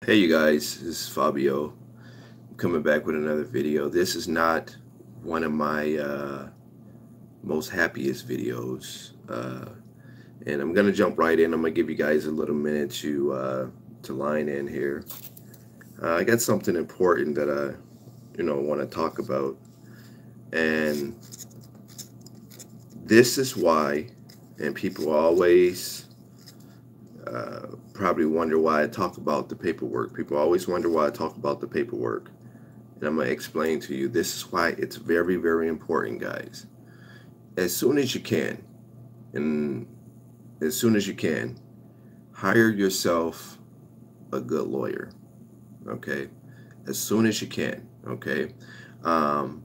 Hey you guys, this is Fabio. I'm coming back with another video. This is not one of my most happiest videos, and I'm gonna jump right in. I'm gonna give you guys a little minute to line in here. I got something important that I want to talk about, and this is why. And people always probably wonder why I talk about the paperwork. People always wonder why I talk about the paperwork. And I'm going to explain to you. This is why it's very, very important, guys. As soon as you can, and as soon as you can, hire yourself a good lawyer, okay? As soon as you can, okay? Um,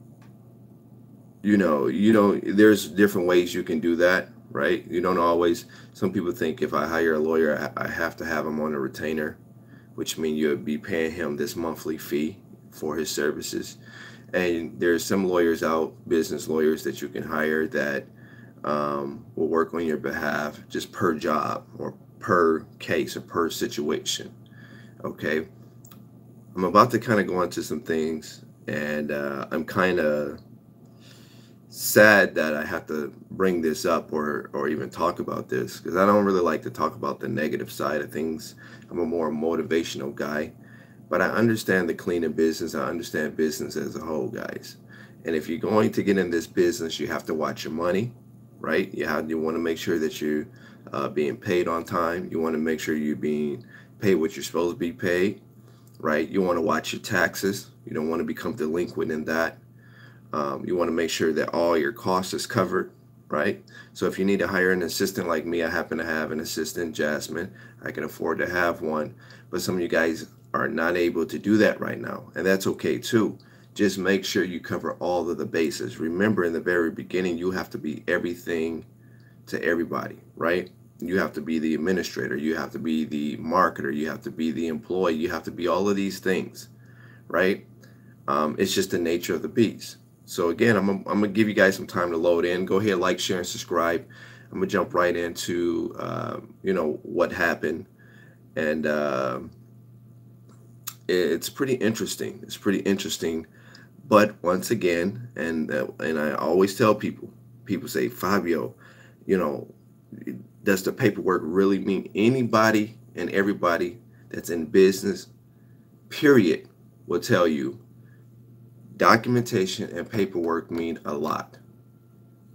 there's different ways you can do that, right? You don't always, some people think if I hire a lawyer, I have to have him on a retainer, which means you'll be paying him this monthly fee for his services. And there's some lawyers out, business lawyers that you can hire that will work on your behalf just per job or per case or per situation. Okay. I'm about to kind of go into some things, and I'm kind of sad that I have to bring this up or even talk about this because I don't really like to talk about the negative side of things. I'm a more motivational guy, but I understand the cleaning business. I understand business as a whole, guys. And if you're going to get in this business, you have to watch your money, right? You want to make sure that you're being paid on time. You want to make sure you're being paid what you're supposed to be paid, right? You want to watch your taxes. You don't want to become delinquent in that. You want to make sure that all your costs is covered, right? So if you need to hire an assistant like me, I happen to have an assistant, Jasmine. I can afford to have one, but some of you guys are not able to do that right now, and that's okay too. Just make sure you cover all of the bases. Remember, in the very beginning, you have to be everything to everybody, right? You have to be the administrator, you have to be the marketer, you have to be the employee, you have to be all of these things, right? It's just the nature of the beast. So again, I'm gonna give you guys some time to load in. Go ahead, like, share, and subscribe. I'm gonna jump right into what happened, and it's pretty interesting. It's pretty interesting. But once again, and I always tell people, people say, Fabio, you know, does the paperwork really mean anybody and everybody that's in business, period, will tell you documentation and paperwork mean a lot.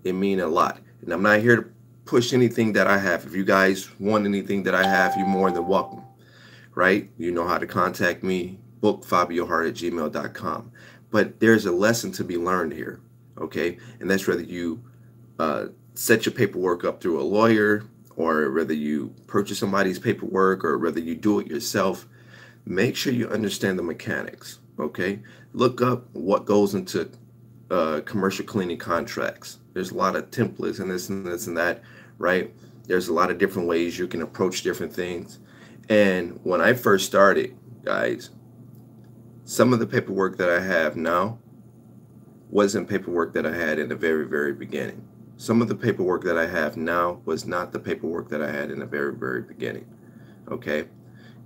It mean a lot. And I'm not here to push anything that I have. If you guys want anything that I have, you're more than welcome, right? You know how to contact me, bookfabiohart@gmail.com. But there's a lesson to be learned here, okay? And that's whether you set your paperwork up through a lawyer, or whether you purchase somebody's paperwork, or whether you do it yourself. Make sure you understand the mechanics, okay? Look up what goes into commercial cleaning contracts. There's a lot of templates and this and that, right? There's a lot of different ways you can approach different things. And when I first started, guys, some of the paperwork that I have now wasn't paperwork that I had in the very, very beginning. Some of the paperwork that I have now was not the paperwork that I had in the very, very beginning, okay?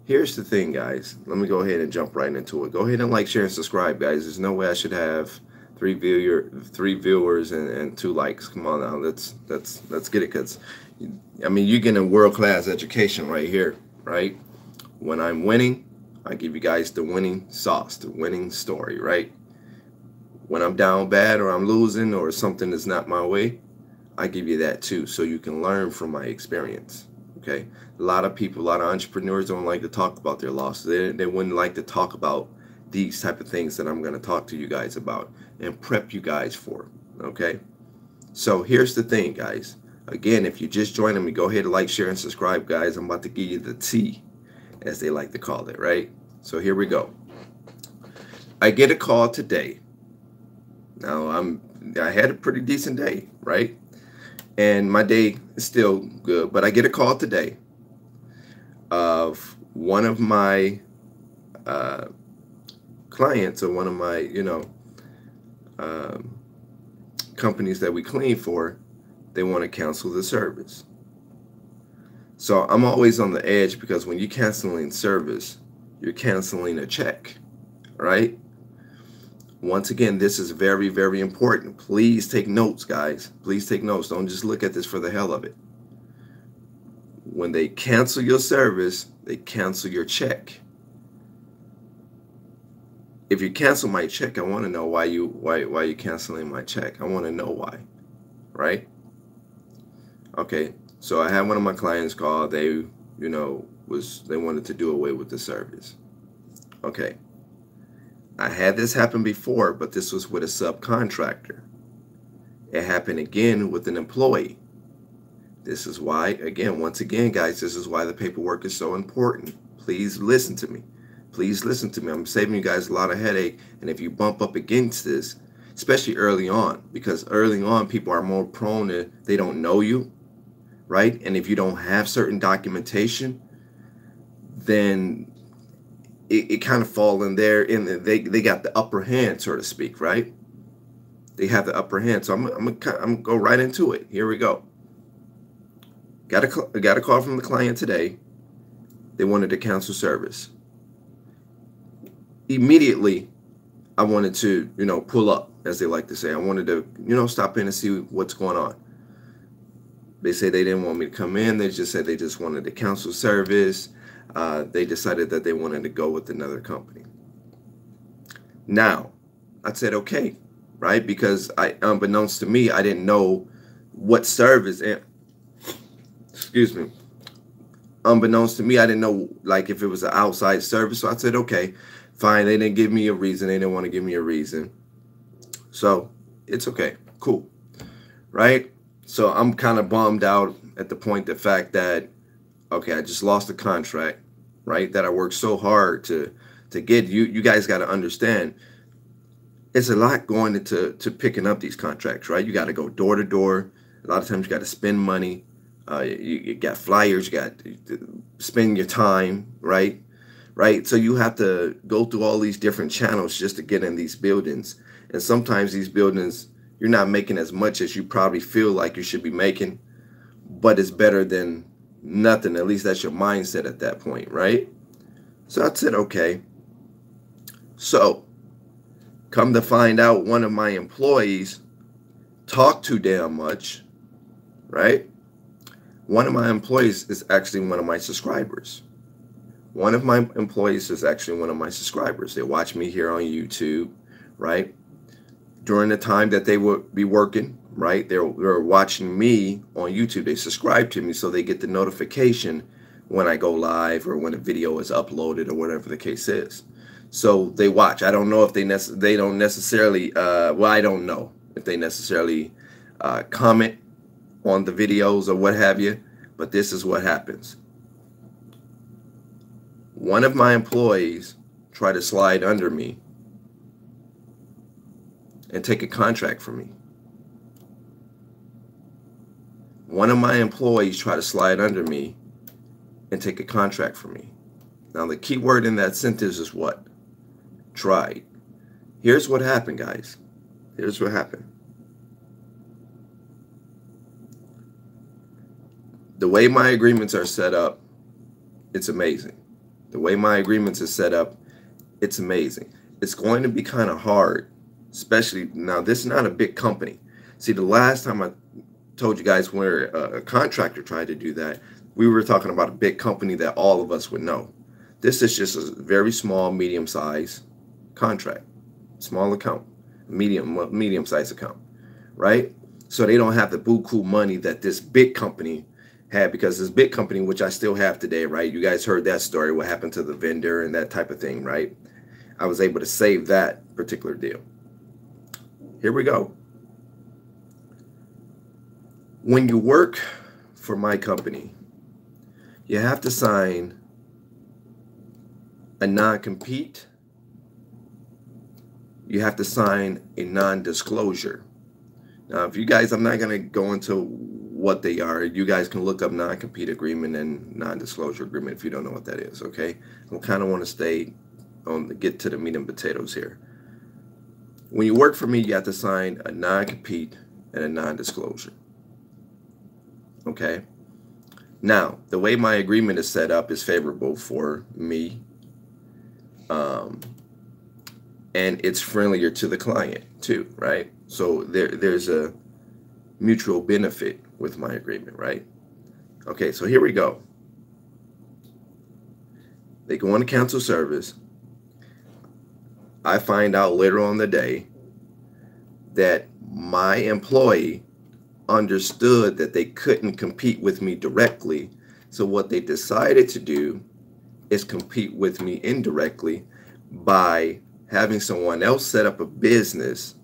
Here's the thing, guys. Let me go ahead and jump right into it. Go ahead and like, share, and subscribe, guys. There's no way I should have three viewers and 2 likes. Come on now, let's get it. Cause I mean, you're getting a world-class education right here, right? When I'm winning, I give you guys the winning sauce, the winning story, right? When I'm down bad or I'm losing or something is not my way, I give you that too, so you can learn from my experience. Okay, a lot of people, a lot of entrepreneurs don't like to talk about their losses. They wouldn't like to talk about these type of things that I'm going to talk to you guys about and prep you guys for. Okay, so here's the thing, guys. Again, if you're just joining me, go ahead and like, share, and subscribe, guys. I'm about to give you the tea, as they like to call it, right? So here we go. I get a call today. Now I had a pretty decent day, right? And my day is still good, but I get a call today of one of my clients, or one of my companies that we clean for. They want to cancel the service. So I'm always on the edge, because when you're canceling service, you're canceling a check, right? Once again, this is very, very important. Please take notes, guys. Please take notes. Don't just look at this for the hell of it. When they cancel your service, they cancel your check. If you cancel my check, I want to know why you're canceling my check. I want to know why, right? Okay, so I had one of my clients call. They, they wanted to do away with the service. Okay, I had this happen before, but this was with a subcontractor. It happened again with an employee. This is why, again, once again, guys, this is why the paperwork is so important. Please listen to me. Please listen to me. I'm saving you guys a lot of headache. And if you bump up against this, especially early on, because early on people are more prone to, they don't know you, right? And if you don't have certain documentation, then it kind of fall in there. They got the upper hand, so to speak, right? They have the upper hand. So I'm gonna go right into it. Here we go. Got a call from the client today. They wanted to cancel service. Immediately, I wanted to, pull up, as they like to say. I wanted to, stop in and see what's going on. They say they didn't want me to come in. They just said they just wanted to cancel service. They decided that they wanted to go with another company. Now, I said, okay, right? Because unbeknownst to me, I didn't know what service. Excuse me. Unbeknownst to me, I didn't know like if it was an outside service. So I said, okay, fine. They didn't give me a reason. They didn't want to give me a reason. So it's okay. Cool. Right? So I'm kind of bummed out at the fact that, okay, I just lost a contract, right? That I worked so hard to get. You guys got to understand, it's a lot going into picking up these contracts, right? You got to go door to door. A lot of times you got to spend money. You got flyers, you got to spend your time, right? So you have to go through all these different channels just to get in these buildings. And sometimes these buildings, you're not making as much as you probably feel like you should be making, but it's better than nothing. At least that's your mindset at that point, right? So I said, okay. So come to find out, one of my employees talked too damn much, right? One of my employees is actually one of my subscribers. One of my employees is actually one of my subscribers. They watch me here on YouTube, right? During the time that they would be working, right? They're watching me on YouTube. They subscribe to me so they get the notification when I go live or when a video is uploaded or whatever the case is. So they watch. I don't know if they don't necessarily, well, I don't know if they necessarily comment on the videos or what have you, but this is what happens. One of my employees tried to slide under me and take a contract from me. One of my employees tried to slide under me and take a contract from me. Now the key word in that sentence is what? Tried. Here's what happened, guys. Here's what happened. The way my agreements are set up, it's amazing. The way my agreements are set up, it's amazing. It's going to be kind of hard, especially now. This is not a big company. See, the last time I told you guys where a contractor tried to do that, we were talking about a big company that all of us would know. This is just a very small, medium-sized contract, small account, medium-sized account, right? So they don't have the buku money that this big company had, because this big company, which I still have today, right? You guys heard that story, what happened to the vendor and that type of thing, right? I was able to save that particular deal. Here we go. When you work for my company, you have to sign a non-compete. You have to sign a non-disclosure. Now, if you guys, I'm not going to go into what they are. You guys can look up non-compete agreement and non-disclosure agreement if you don't know what that is, okay? I kind of want to stay on get to the meat and potatoes here. When you work for me, you have to sign a non-compete and a non-disclosure, okay? Now, the way my agreement is set up is favorable for me. um, and it's friendlier to the client too, right? So there's a mutual benefit with my agreement, right? Okay, so here we go. They go on to cancel service. I find out later on the day that my employee understood that they couldn't compete with me directly. So what they decided to do is compete with me indirectly by having someone else set up a business,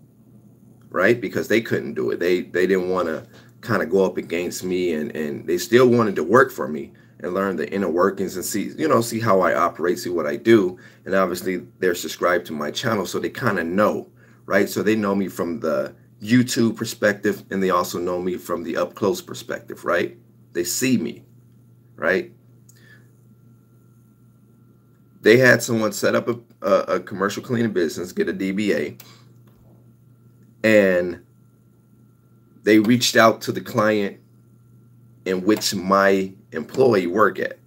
right? Because they couldn't do it. They didn't want to kind of go up against me, and they still wanted to work for me and learn the inner workings and see how I operate, see what I do. And obviously they're subscribed to my channel, so they kind of know, right? So they know me from the YouTube perspective, and they also know me from the up close perspective, right? They see me, right? They had someone set up a commercial cleaning business, get a DBA, and they reached out to the client in which my employee work at,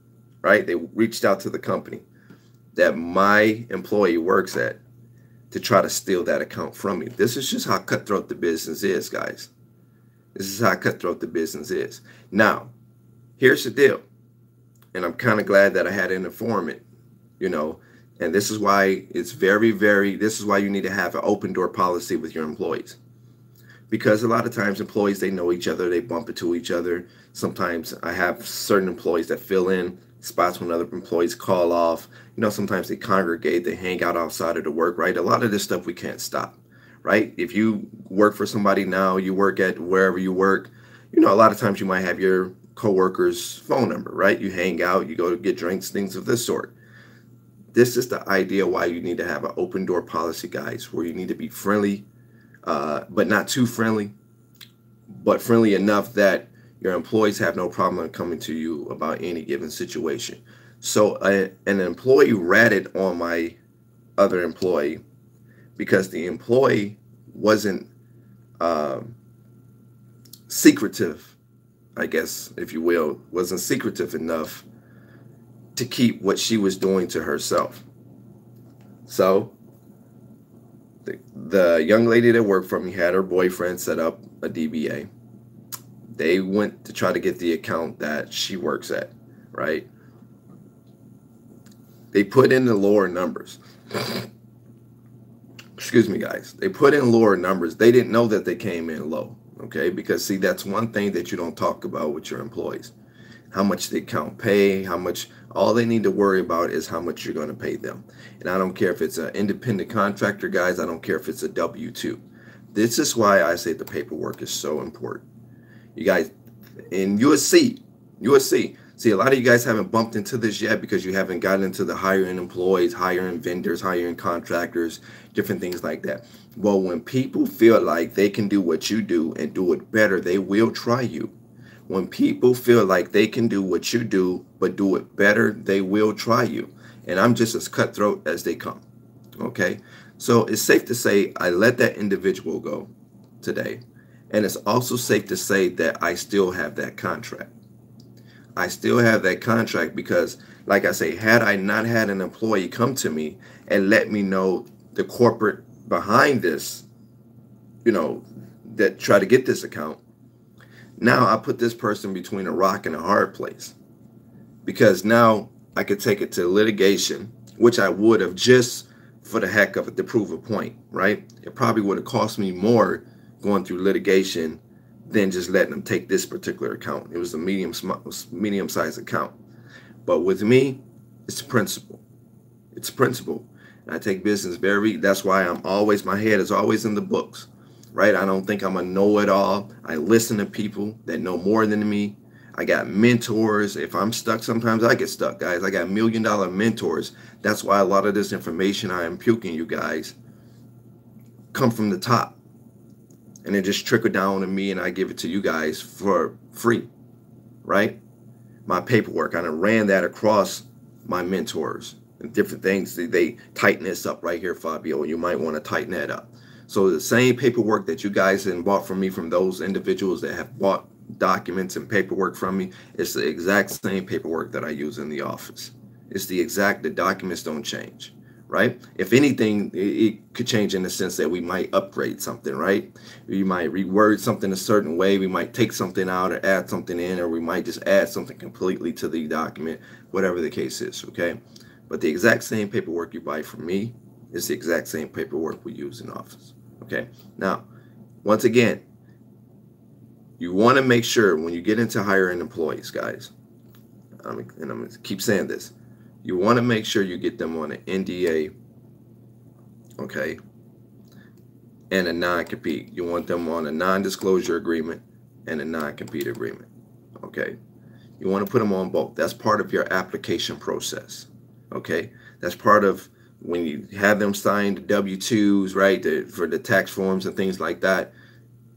right? They reached out to the company that my employee works at to try to steal that account from me. This is just how cutthroat the business is, guys. This is how cutthroat the business is. Now, here's the deal, and I'm kind of glad that I had an informant, and this is why it's this is why you need to have an open door policy with your employees. Because a lot of times employees, they know each other, they bump into each other. Sometimes I have certain employees that fill in spots when other employees call off. Sometimes they congregate, they hang out outside of the work, right? A lot of this stuff we can't stop, right? If you work for somebody now, you work at wherever you work, a lot of times you might have your coworker's phone number, right? You hang out, you go to get drinks, things of this sort. This is the idea why you need to have an open door policy, guys, where you need to be friendly, but not too friendly, but friendly enough that your employees have no problem coming to you about any given situation. So an employee ratted on my other employee because the employee wasn't secretive, I guess, if you will, wasn't secretive enough to keep what she was doing to herself. So the young lady that worked for me had her boyfriend set up a DBA. They went to try to get the account that she works at, right? They put in the lower numbers. Excuse me, guys. They put in lower numbers. They didn't know that they came in low, okay? Because, see, that's one thing that you don't talk about with your employees. How much the account pay, how much, all they need to worry about is how much you're going to pay them. And I don't care if it's an independent contractor, guys. I don't care if it's a W-2. This is why I say the paperwork is so important. You guys, in USC, see, a lot of you guys haven't bumped into this yet because you haven't gotten into the hiring employees, hiring vendors, hiring contractors, different things like that. Well, when people feel like they can do what you do and do it better, they will try you. When people feel like they can do what you do, but do it better, they will try you. And I'm just as cutthroat as they come. Okay? So it's safe to say I let that individual go today. And it's also safe to say that I still have that contract. I still have that contract because, like I say, had I not had an employee come to me and let me know the corporate behind this, that try to get this account, now I put this person between a rock and a hard place. Because now I could take it to litigation, which I would have just for the heck of it to prove a point, right? It probably would have cost me more going through litigation than just letting them take this particular account. It was a medium-sized account. But with me, it's principle. It's principle. And I take business that's why my head is always in the books, right? I don't think I'm a know-it-all. I listen to people that know more than me. I got mentors. If I'm stuck, sometimes I get stuck, guys. I got $1 million mentors. That's why a lot of this information I am puking you guys come from the top. And it just trickled down to me, and I give it to you guys for free, right? My paperwork, I done ran that across my mentors and different things. They tighten this up right here, Fabio. You might want to tighten that up. So the same paperwork that you guys have bought from me, from those individuals that have bought documents and paperwork from me, it's the exact same paperwork that I use in the office. It's the documents don't change, right? If anything, it could change in the sense that we might upgrade something, right? We might reword something a certain way. We might take something out or add something in, or we might just add something completely to the document, whatever the case is, okay? But the exact same paperwork you buy from me is the exact same paperwork we use in office, okay? Now, once again, you want to make sure when you get into hiring employees, guys, and I'm going to keep saying this, you want to make sure you get them on an NDA, okay, and a non-compete. You want them on a non-disclosure agreement and a non-compete agreement, okay? You want to put them on both. That's part of your application process, okay? That's part of when you have them sign the W-2s, right, for the tax forms and things like that.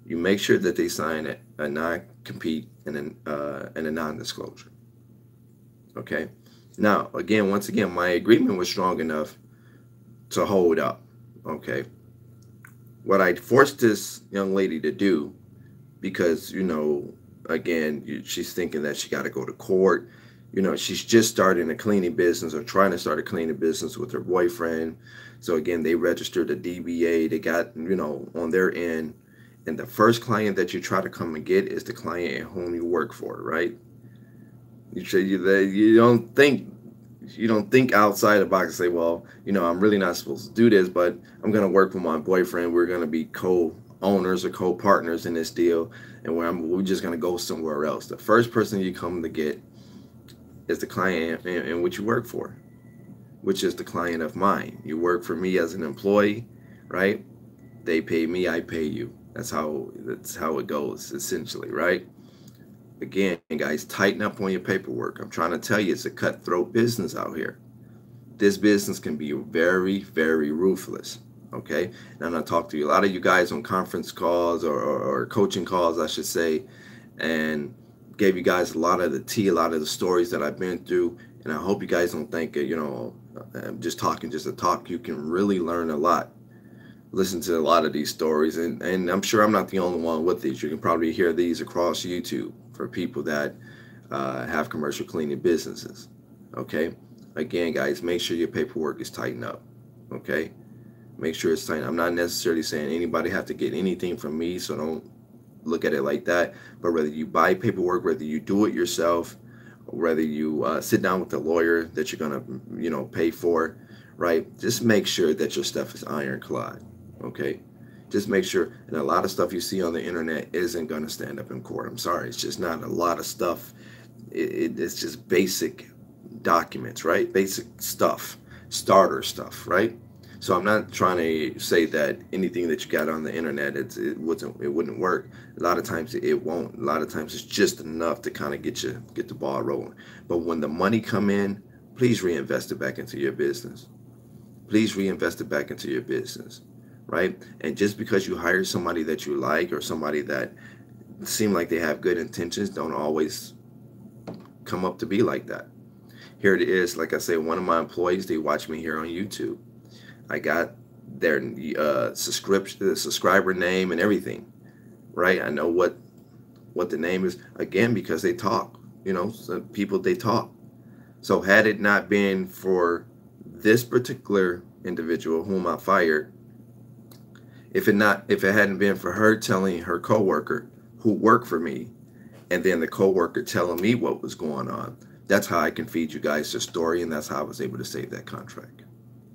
You make sure that they sign a non-compete and a non-disclosure, okay? Now, again, once again, my agreement was strong enough to hold up, okay? What I forced this young lady to do, because, you know, again, she's thinking that she got to go to court. You know, she's just starting a cleaning business or trying to start a cleaning business with her boyfriend. So, again, they registered a DBA. They got, you know, on their end. And the first client that you try to come and get is the client at whom you work for, right? You don't think outside the box and say, well, you know, I'm really not supposed to do this, but I'm going to work with my boyfriend. We're going to be co-owners or co-partners in this deal, and we're just going to go somewhere else. The first person you come to get is the client in which you work for, which is the client of mine. You work for me as an employee, right? They pay me, I pay you. That's how it goes, essentially, right? Again, guys, tighten up on your paperwork. I'm trying to tell you, it's a cutthroat business out here. This business can be very, very ruthless, okay? And I'm going to talk to you, a lot of you guys on conference calls or coaching calls, I should say, and gave you guys a lot of the tea, a lot of the stories that I've been through. And I hope you guys don't think, you know, I'm just talking just to talk. You can really learn a lot. Listen to a lot of these stories, and I'm sure I'm not the only one with these. You can probably hear these across YouTube for people that have commercial cleaning businesses, okay? Again, guys, make sure your paperwork is tightened up, okay? Make sure it's tightened. I'm not necessarily saying anybody have to get anything from me, so don't look at it like that. But whether you buy paperwork, whether you do it yourself, or whether you sit down with a lawyer that you're gonna, you know, pay for, right? Just make sure that your stuff is ironclad. Okay, just make sure. And a lot of stuff you see on the internet isn't going to stand up in court. I'm sorry, it's just not a lot of stuff. It's just basic documents, right? Basic stuff, starter stuff, right? So I'm not trying to say that anything that you got on the internet it wouldn't work. A lot of times it won't. A lot of times it's just enough to kind of get the ball rolling. But when the money come in, please reinvest it back into your business. Please reinvest it back into your business. Right? And just because you hire somebody that you like or somebody that seem like they have good intentions, don't always come up to be like that. Here it is, like I say, one of my employees, they watch me here on YouTube. I got their subscriber name and everything, right? I know what the name is, again, because they talk, you know, some people, they talk. So had it not been for this particular individual whom I fired, if it hadn't been for her telling her coworker who worked for me, and then the coworker telling me what was going on, that's how I can feed you guys the story, and that's how I was able to save that contract.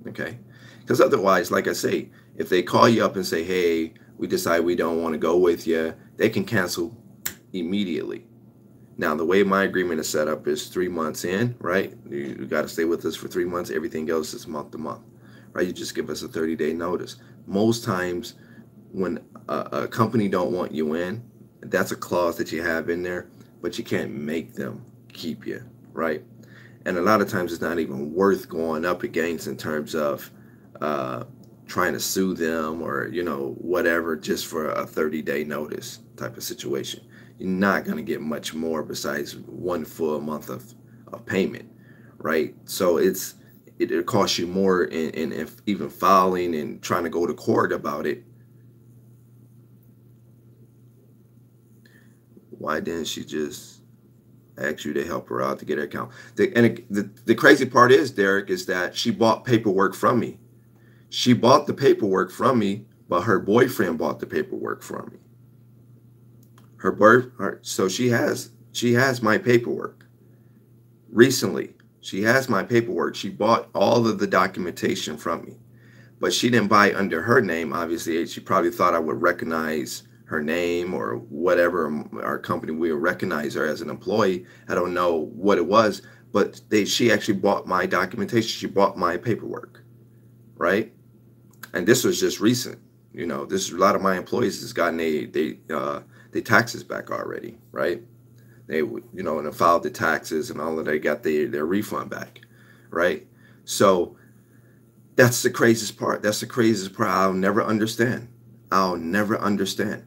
Okay? Because otherwise, like I say, if they call you up and say, hey, we decide we don't want to go with you, they can cancel immediately. Now, the way my agreement is set up is 3 months in, right? You got to stay with us for 3 months. Everything else is month to month, right? You just give us a 30-day notice. Most times when a company don't want you in, that's a clause that you have in there, but you can't make them keep you, right? And a lot of times it's not even worth going up against in terms of trying to sue them or, you know, whatever, just for a 30-day notice type of situation. You're not going to get much more besides 1 full month of payment, right? So it'll cost you more in even filing and trying to go to court about it. Why didn't she just ask you to help her out to get her account. The crazy part is, Derek, is that she bought paperwork from me. She bought the paperwork from me, but her boyfriend bought the paperwork from me. So she has my paperwork. Recently, she has my paperwork. She bought all of the documentation from me, but she didn't buy under her name. Obviously, she probably thought I would recognize her name or whatever. Our company, we would recognize her as an employee. I don't know what it was, but she actually bought my documentation. She bought my paperwork, right? And this was just recent. You know, this a lot of my employees has gotten their taxes back already, right? They, you know, and filed the taxes and all of that, got their refund back, right? So that's the craziest part. That's the craziest part. I'll never understand. I'll never understand.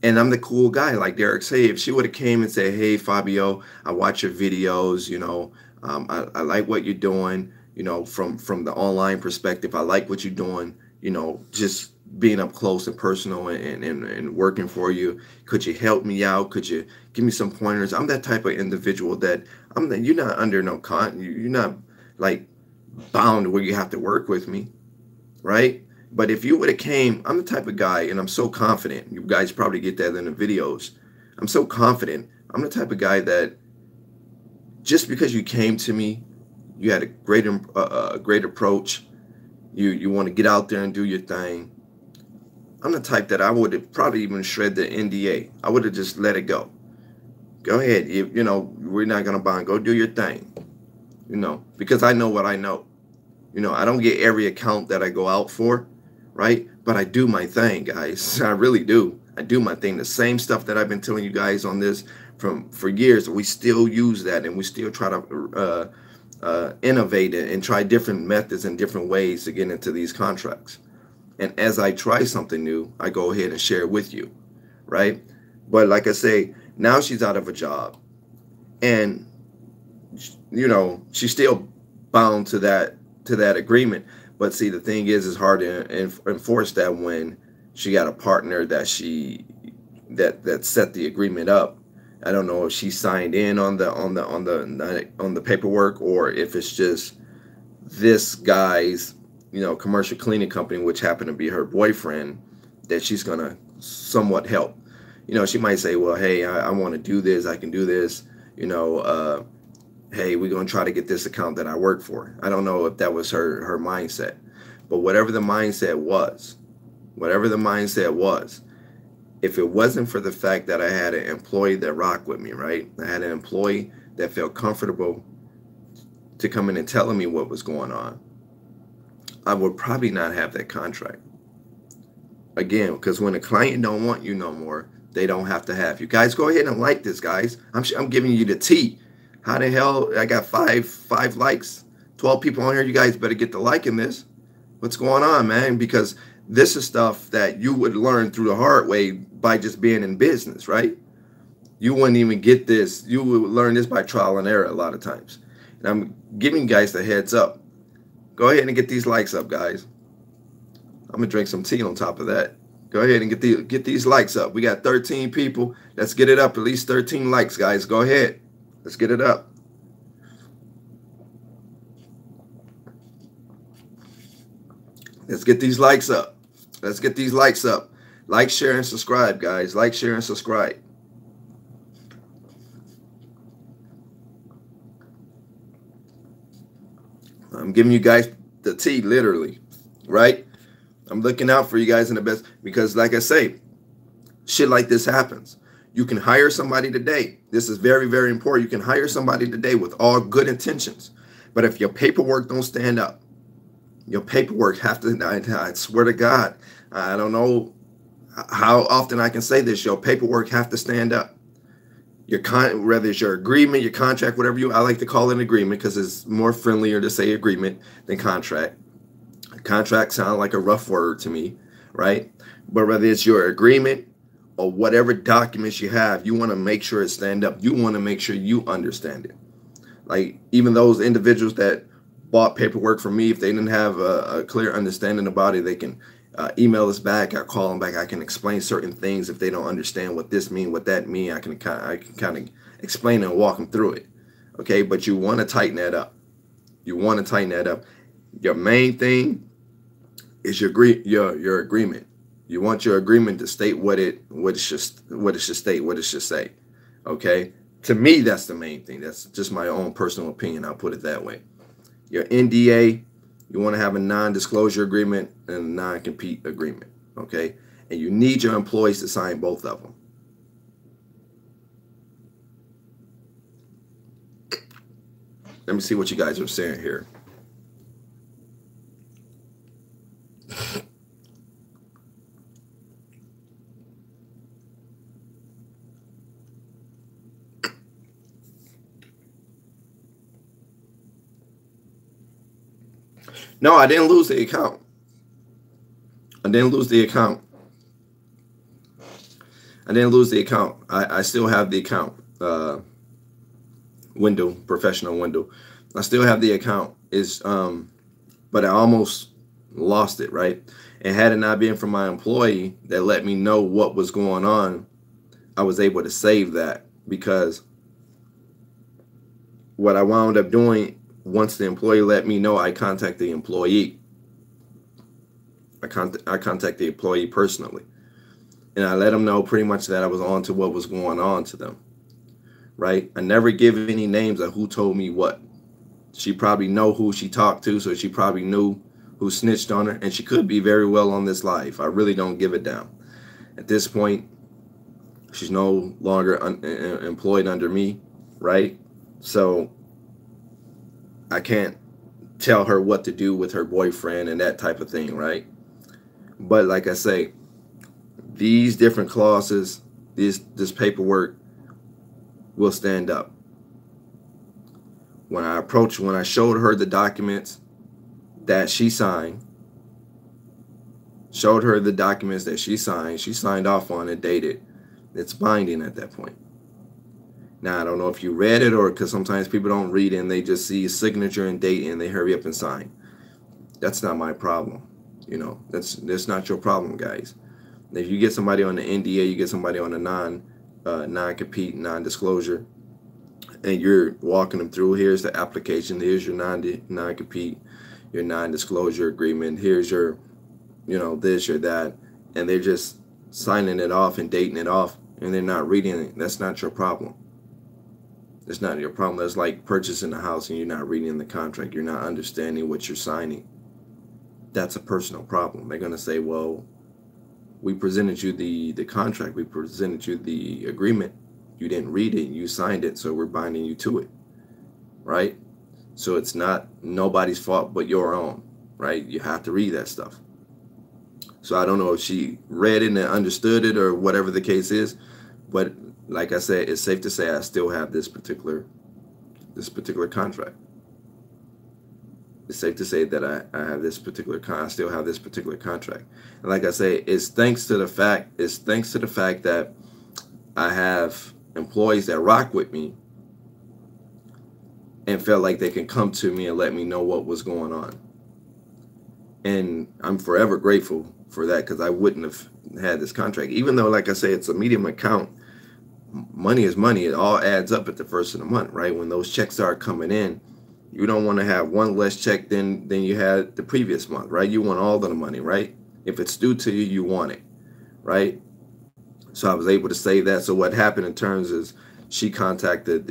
And I'm the cool guy, like Derek say. If she would have came and said, "Hey, Fabio, I watch your videos. You know, I like what you're doing. You know, from the online perspective, I like what you're doing. You know, just being up close and personal and working for you. Could you help me out? Could you give me some pointers?" I'm that type of individual that you're not under no you're not like bound where you have to work with me, right? But if you would have came, I'm the type of guy, and I'm so confident. You guys probably get that in the videos. I'm so confident. I'm the type of guy that just because you came to me, you had a great approach. You want to get out there and do your thing. I'm the type that I would have probably even shred the NDA. I would have just let it go. Go ahead. You know, we're not going to bond. Go do your thing. You know, because I know what I know. You know, I don't get every account that I go out for, right? But I do my thing, guys. I really do. I do my thing. The same stuff that I've been telling you guys on this for years. We still use that, and we still try to innovate it and try different methods and different ways to get into these contracts. And as I try something new, I go ahead and share it with you, right? But like I say, now she's out of a job, and you know, she's still bound to that agreement. But see, the thing is, it's hard to enforce that when she got a partner that that set the agreement up. I don't know if she signed in on the paperwork, or if it's just this guy's, you know, commercial cleaning company, which happened to be her boyfriend, that she's gonna somewhat help. You know, she might say, well, hey, I want to do this. I can do this. You know, hey, we're going to try to get this account that I work for. I don't know if that was her mindset. But whatever the mindset was, if it wasn't for the fact that I had an employee that rocked with me, right? I had an employee that felt comfortable to come in and telling me what was going on, I would probably not have that contract. Again, because when a client don't want you no more, they don't have to have you. Guys, go ahead and like this, guys. I'm giving you the tea. How the hell I got five likes, 12 people on here? You guys better get the like in this. What's going on, man? Because this is stuff that you would learn through the hard way by just being in business, right? You wouldn't even get this. You would learn this by trial and error a lot of times. And I'm giving you guys the heads up. Go ahead and get these likes up, guys. I'm gonna drink some tea on top of that. Go ahead and get these likes up. We got 13 people. Let's get it up. At least 13 likes, guys. Go ahead. Let's get it up. Let's get these likes up. Let's get these likes up. Like, share, and subscribe, guys. Like, share, and subscribe. I'm giving you guys the tea, literally, right? I'm looking out for you guys in the best, because like I say, shit like this happens. You can hire somebody today. This is very, very important. You can hire somebody today with all good intentions. But if your paperwork don't stand up, your paperwork have to, I swear to God, I don't know how often I can say this, your paperwork have to stand up. Whether it's your agreement, your contract, whatever I like to call it an agreement, because it's more friendlier to say agreement than contract. Contract sounds like a rough word to me, right? But whether it's your agreement or whatever documents you have, you want to make sure it stand up. You want to make sure you understand it. Like, even those individuals that bought paperwork from me, if they didn't have a clear understanding about it, they can email us back. I call them back. I can explain certain things if they don't understand what this means, what that means. I can kind of explain and walk them through it. Okay, but you want to tighten that up. You want to tighten that up. Your main thing is your agreement. You want your agreement to state what it should state, what it should say. Okay, to me, that's the main thing. That's just my own personal opinion. I'll put it that way. Your NDA, you want to have a non-disclosure agreement and a non-compete agreement. Okay, and you need your employees to sign both of them. Let me see what you guys are saying here. No, I didn't lose the account. I didn't lose the account. I still have the account. Window, professional window. I still have the account. But I almost lost it, right? And had it not been for my employee that let me know what was going on, I was able to save that, because what I wound up doing, once the employee let me know, I contact the employee. I contact the employee personally, and I let them know pretty much that I was on to what was going on to them, right? I never give any names of who told me what. She probably know who she talked to, so she probably knew who snitched on her, and she could be very well on this live. I really don't give a damn. At this point, she's no longer employed under me, right? So I can't tell her what to do with her boyfriend and that type of thing, right? But like I say, these different clauses, this paperwork will stand up. When I showed her the documents that she signed, she signed off on it, dated. It's binding at that point. Now, I don't know if you read it, or because sometimes people don't read it and they just see signature and date and they hurry up and sign. That's not my problem. You know, that's not your problem, guys. If you get somebody on the NDA, you get somebody on the non-compete, non-disclosure, and you're walking them through, here's the application, here's your non-compete, your non-disclosure agreement, here's your, you know, this or that, and they're just signing it off and dating it off, and they're not reading it. That's not your problem. It's not your problem. That's like purchasing a house and you're not reading the contract. You're not understanding what you're signing. That's a personal problem. They're going to say, well, we presented you the contract. We presented you the agreement. You didn't read it. You signed it, so we're binding you to it, right? So it's not nobody's fault but your own, right? You have to read that stuff. So I don't know if she read it and understood it or whatever the case is, but like I said, it's safe to say I still have this particular contract. It's safe to say that I have this particular I still have this particular contract. And like I say, it's thanks to the fact that I have employees that rock with me and felt like they can come to me and let me know what was going on. And I'm forever grateful for that, because I wouldn't have had this contract. Even though, like I say, it's a medium account, money is money. It all adds up at the first of the month, right? When those checks start coming in, you don't want to have one less check than you had the previous month, right? You want all of the money, right? If it's due to you, you want it, right? So I was able to say that. So what happened in terms is she contacted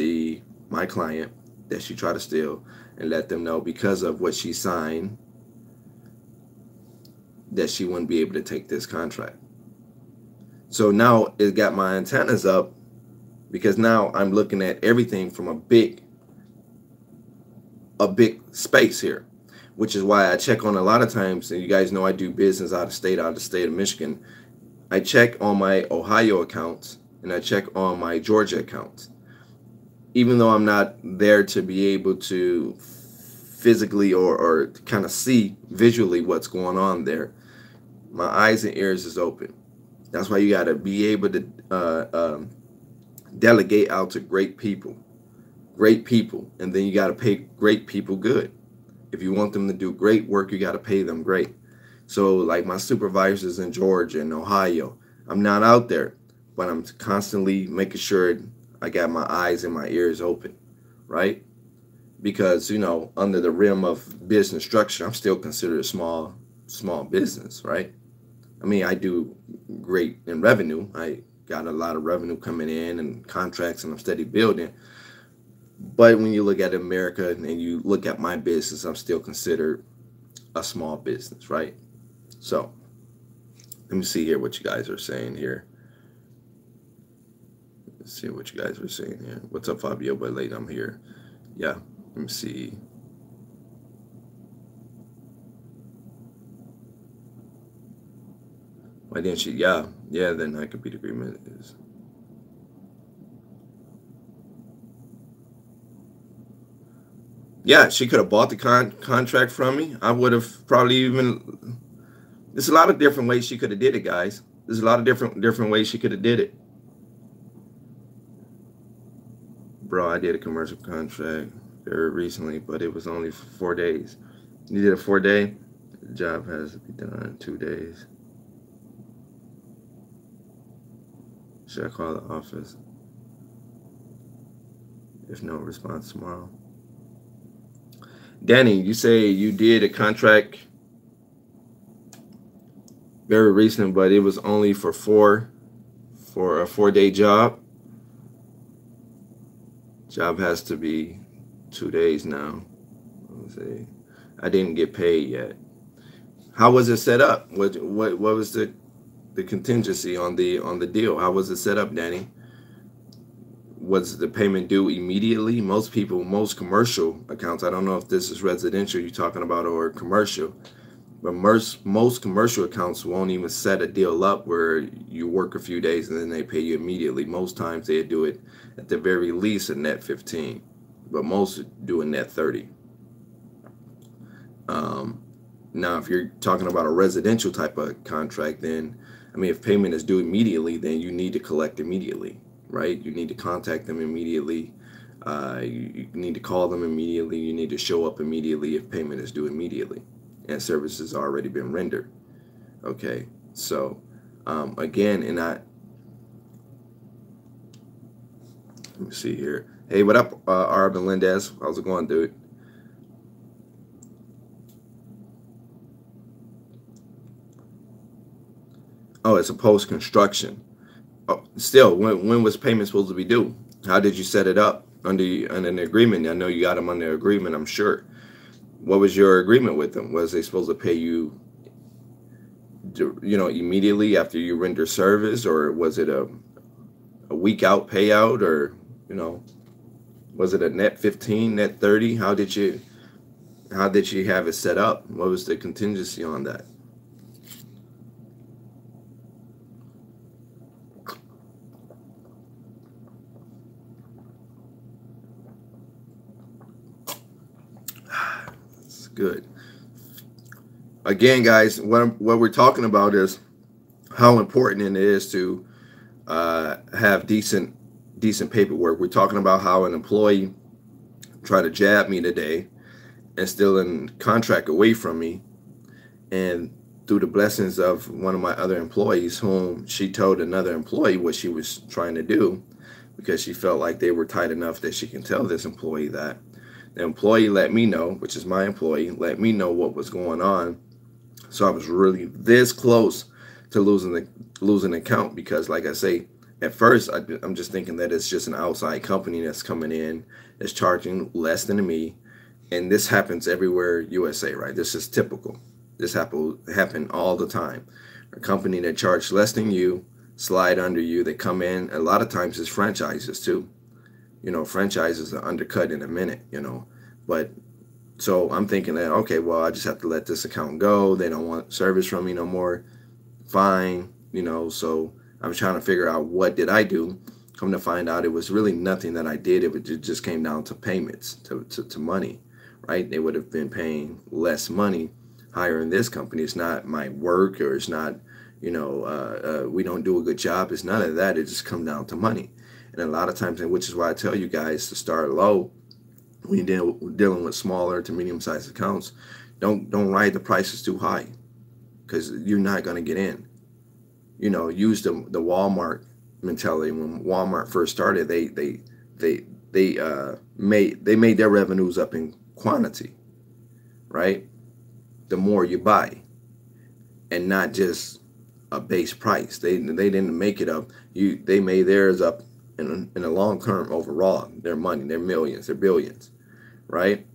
my client that she tried to steal and let them know, because of what she signed, that she wouldn't be able to take this contract. So now it got my antennas up, because now I'm looking at everything from a big space here, which is why I check on a lot of times, and you guys know I do business out of the state of Michigan. I check on my Ohio accounts and I check on my Georgia accounts. Even though I'm not there to be able to physically or kind of see visually what's going on there, my eyes and ears is open. That's why you got to be able to delegate out to great people, and then you got to pay great people good. If you want them to do great work, you got to pay them great. So like my supervisors in Georgia and Ohio, I'm not out there, but I'm constantly making sure I got my eyes and my ears open, right? Because, you know, under the rim of business structure, I'm still considered a small business, right? I mean, I do great in revenue. I got a lot of revenue coming in and contracts, and I'm steady building. But when you look at America and you look at my business, I'm still considered a small business, right? So let me see here what you guys are saying here. Let's see what you guys are saying here. What's up, Fabio? But late, I'm here. Yeah, let me see. Why didn't she? Yeah, the non-compete agreement is. Yeah, she could have bought the contract from me. I would have probably even. There's a lot of different ways she could have did it, guys. There's a lot of different ways she could have did it. Bro, I did a commercial contract very recently, but it was only for 4 days. You did a 4-day? The job has to be done in 2 days. Should I call the office? If no response tomorrow. Danny, you say you did a contract very recent, but it was only for a 4-day job. Job has to be 2 days now. Let's see. I didn't get paid yet. How was it set up? What was the contingency on the deal? How was it set up, Danny? Was the payment due immediately? Most commercial accounts, I don't know if this is residential you're talking about or commercial, but most commercial accounts won't even set a deal up where you work a few days and then they pay you immediately. Most times they do it at the very least a net 15, but most do a net 30. Now, if you're talking about a residential type of contract, then, I mean, if payment is due immediately, then you need to collect immediately, right? You need to contact them immediately. You need to call them immediately. You need to show up immediately if payment is due immediately and service has already been rendered. Okay, so again, and let me see here. Hey, what up, Arb and Lindez? How's it going, dude? Oh, it's a post-construction. Oh, still, when was payment supposed to be due? How did you set it up under an agreement? I know you got them under agreement, I'm sure. What was your agreement with them? Was they supposed to pay you, immediately after you render service, or was it a week out payout, or was it a net 15, net 30? How did you have it set up? What was the contingency on that? Good. Again, guys, what we're talking about is how important it is to have decent paperwork. We're talking about how an employee tried to jab me today and still in contract away from me, and through the blessings of one of my other employees, whom she told another employee what she was trying to do, because she felt like they were tight enough that she can tell this employee that. The employee let me know, which is my employee, let me know what was going on. So I was really this close to losing the account, because, like I say, at first I'm just thinking that it's just an outside company that's coming in, that's charging less than me, and this happens everywhere USA, right? This is typical. This happen all the time. A company that charges less than you, slide under you, they come in. A lot of times it's franchises too. Franchises are undercut in a minute, but so I'm thinking that, okay, well, I just have to let this account go. They don't want service from me no more. Fine, so I'm trying to figure out what did I do. Come to find out, it was really nothing that I did. It just came down to payments, to money, right? They would have been paying less money hiring this company. It's not my work, or it's not, we don't do a good job. It's none of that. It just comes down to money. And a lot of times, and which is why I tell you guys to start low when you're dealing with smaller to medium-sized accounts. Don't ride the prices too high, because you're not going to get in. Use the Walmart mentality. When Walmart first started, they made their revenues up in quantity, right? The more you buy, and not just a base price. They didn't make it up. They made theirs up in the long term overall. Their money, their millions, their billions, right?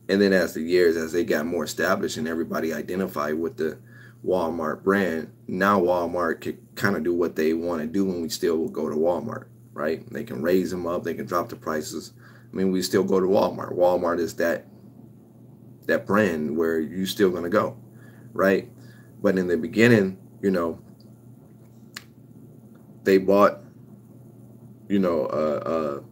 And then as they got more established and everybody identified with the Walmart brand, now Walmart can kind of do what they want to do, and we still will go to Walmart, right? They can raise them up, they can drop the prices. I mean, we still go to Walmart. Walmart is that brand where you still gonna go, right? But in the beginning, you know, they bought, you know,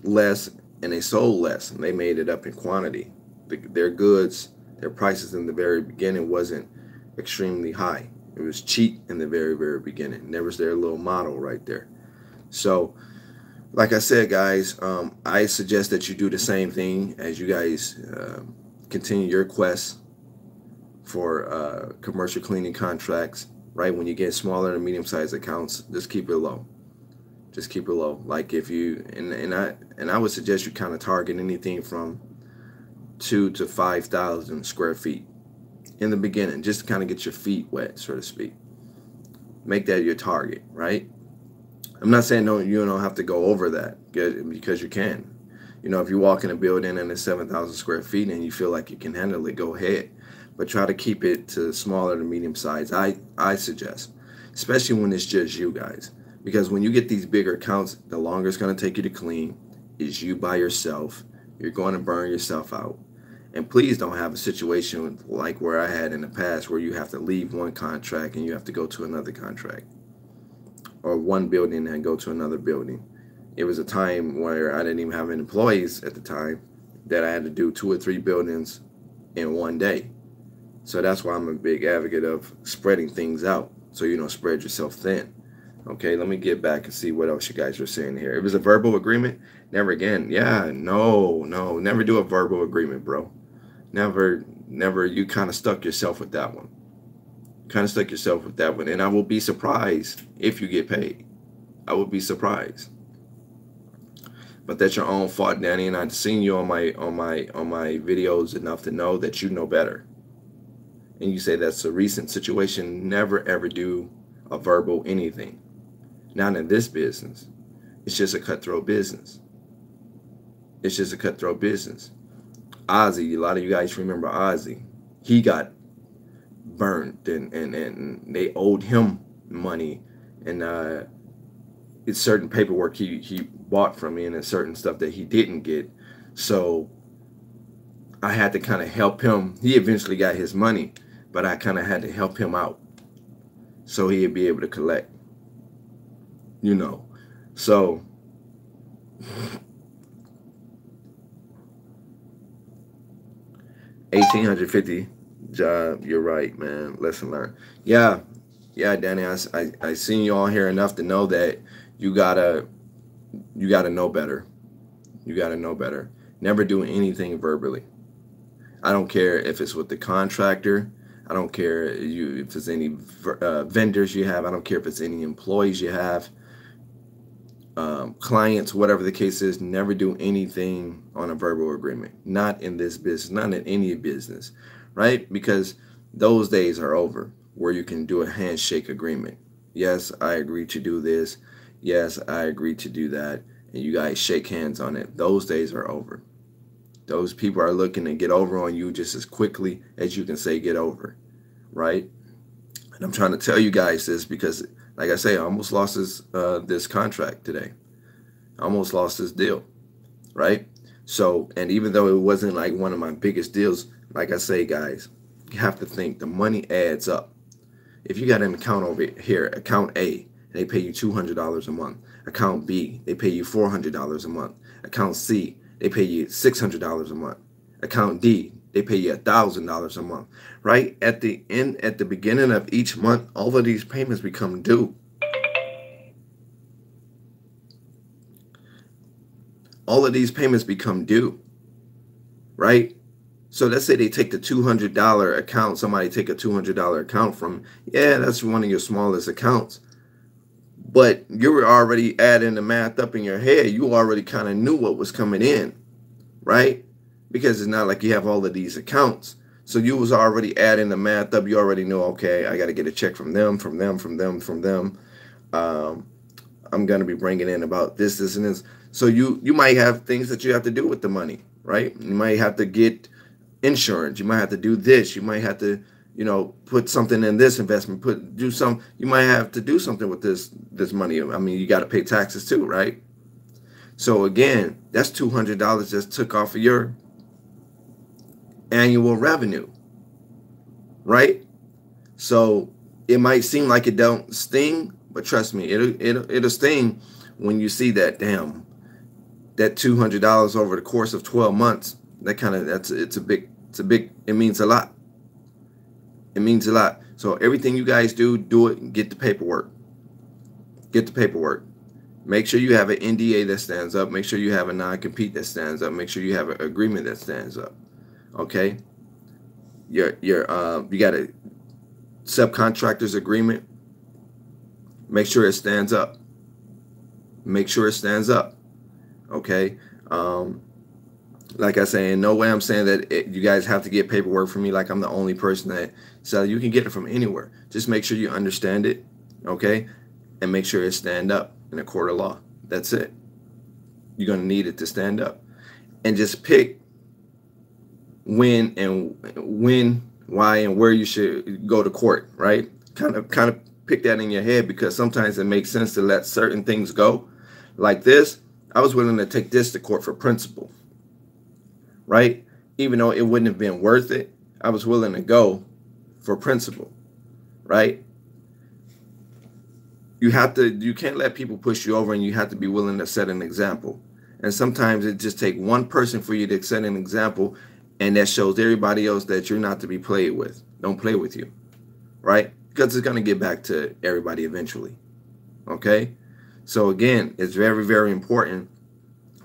less, and they sold less, and they made it up in quantity. Their goods, their prices in the very beginning wasn't extremely high. It was cheap in the very, very beginning. And there was their little model right there. So, like I said, guys, I suggest that you do the same thing as you guys continue your quest for commercial cleaning contracts, right? When you get smaller and medium-sized accounts, just keep it low. Just keep it low. Like if you, and I would suggest you kind of target anything from 2,000 to 5,000 square feet in the beginning, just to kind of get your feet wet, so to speak. Make that your target, right? I'm not saying you don't have to go over that, because you can. You know, if you walk in a building and it's 7,000 square feet and you feel like you can handle it, go ahead. But try to keep it to smaller to medium size. I suggest, especially when it's just you guys. Because when you get these bigger accounts, the longer it's going to take you to clean is you by yourself. You're going to burn yourself out. And please don't have a situation like where I had in the past, where you have to leave one contract and you have to go to another contract, or one building and go to another building. It was a time where I didn't even have any employees at the time, that I had to do 2 or 3 buildings in one day. So that's why I'm a big advocate of spreading things out, so you don't spread yourself thin. Okay, let me get back and see what else you guys are saying here. It was a verbal agreement. Never again. Yeah, no, never do a verbal agreement, bro. Never. You kind of stuck yourself with that one. And I will be surprised if you get paid. I would be surprised. But that's your own fault, Danny. And I've seen you on my videos enough to know that you know better. And you say that's a recent situation. Never ever do a verbal anything. Not in this business. It's just a cutthroat business. Ozzy, a lot of you guys remember Ozzy. He got burned, and they owed him money, and it's certain paperwork he bought from me, and it's certain stuff that he didn't get. So I had to kind of help him. He eventually got his money, but I kind of had to help him out so he'd be able to collect. You know, so $1,850 job. You're right, man. Lesson learned. Yeah, Danny. I seen you on here enough to know that you gotta know better. You gotta know better. Never do anything verbally. I don't care if it's with the contractor. I don't care if it's any vendors you have. I don't care if it's any employees you have. Clients, whatever the case is, never do anything on a verbal agreement. Not in this business, not in any business, right? Because those days are over where you can do a handshake agreement. Yes, I agree to do this. Yes, I agree to do that. And you guys shake hands on it. Those days are over. Those people are looking to get over on you just as quickly as you can say get over, right? And I'm trying to tell you guys this because, like I say, I almost lost this contract today. I almost lost this deal, right? So, and even though it wasn't like one of my biggest deals, like I say, guys, you have to think the money adds up. If you got an account over here, account A, they pay you $200 a month. Account B, they pay you $400 a month. Account C, they pay you $600 a month. Account D, they pay you $1,000 a month, right? At the beginning of each month, all of these payments become due. All of these payments become due, right? So let's say they take the $200 account, somebody take a $200 account from, yeah, that's one of your smallest accounts. But you were already adding the math up in your head. You already kind of knew what was coming in, right? Because it's not like you have all of these accounts. So you was already adding the math up. You already know, okay, I got to get a check from them, from them, from them, from them. I'm going to be bringing in about this, this, and this. So you might have things that you have to do with the money, right? You might have to get insurance. You might have to do this. You might have to, you know, put something in this investment. You might have to do something with this money. I mean, you got to pay taxes too, right? So again, that's $200 just took off of your annual revenue, right? So it might seem like it don't sting, but trust me, it'll sting when you see that, damn, that $200 over the course of 12 months. It means a lot. It means a lot. So everything you guys do it and get the paperwork. Get the paperwork. Make sure you have an NDA that stands up. Make sure you have a non-compete that stands up. Make sure you have an agreement that stands up. Okay? You got a subcontractor's agreement. Make sure it stands up. Make sure it stands up. Okay? Like I say, in no way I'm saying that you guys have to get paperwork from me like I'm the only person that sells. You can get it from anywhere. Just make sure you understand it, okay? And make sure it stand up in a court of law. That's it. You're going to need it to stand up. And just pick when, why, and where you should go to court, right? Kind of pick that in your head, because sometimes it makes sense to let certain things go. Like this, I was willing to take this to court for principle. Right? Even though it wouldn't have been worth it, I was willing to go for principle, right? You can't let people push you over, and you have to be willing to set an example. And sometimes it just takes one person for you to set an example, and that shows everybody else that you're not to be played with. Don't play with you, right? Because it's going to get back to everybody eventually, okay? So again, it's very, very important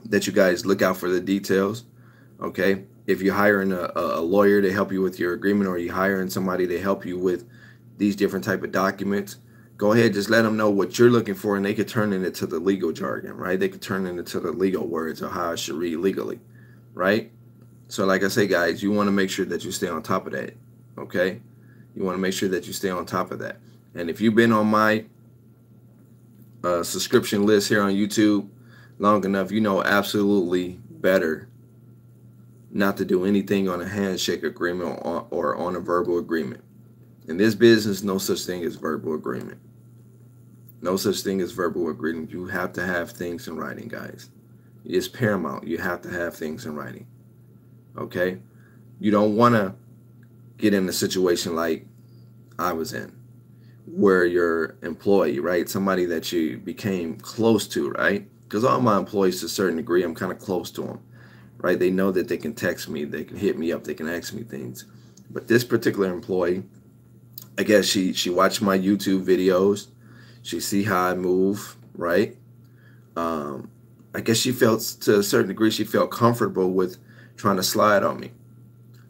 that you guys look out for the details. Okay, if you're hiring a lawyer to help you with your agreement, or you're hiring somebody to help you with these different type of documents, go ahead, just let them know what you're looking for, and they could turn it into the legal jargon, right? They could turn it into the legal words of how I should read legally, right? So like I say, guys, you want to make sure that you stay on top of that, okay? You want to make sure that you stay on top of that. And if you've been on my subscription list here on YouTube long enough, you know absolutely better not to do anything on a handshake agreement or on a verbal agreement. In this business, no such thing as verbal agreement. No such thing as verbal agreement. You have to have things in writing, guys. It's paramount. You have to have things in writing. Okay? You don't want to get in a situation like I was in, where your employee, right, somebody that you became close to, right? Because all my employees, to a certain degree, I'm kind of close to them. Right? They know that they can text me, they can hit me up, they can ask me things. But this particular employee, I guess she watched my YouTube videos. She see how I move, right? I guess she felt, to a certain degree, she felt comfortable with trying to slide on me.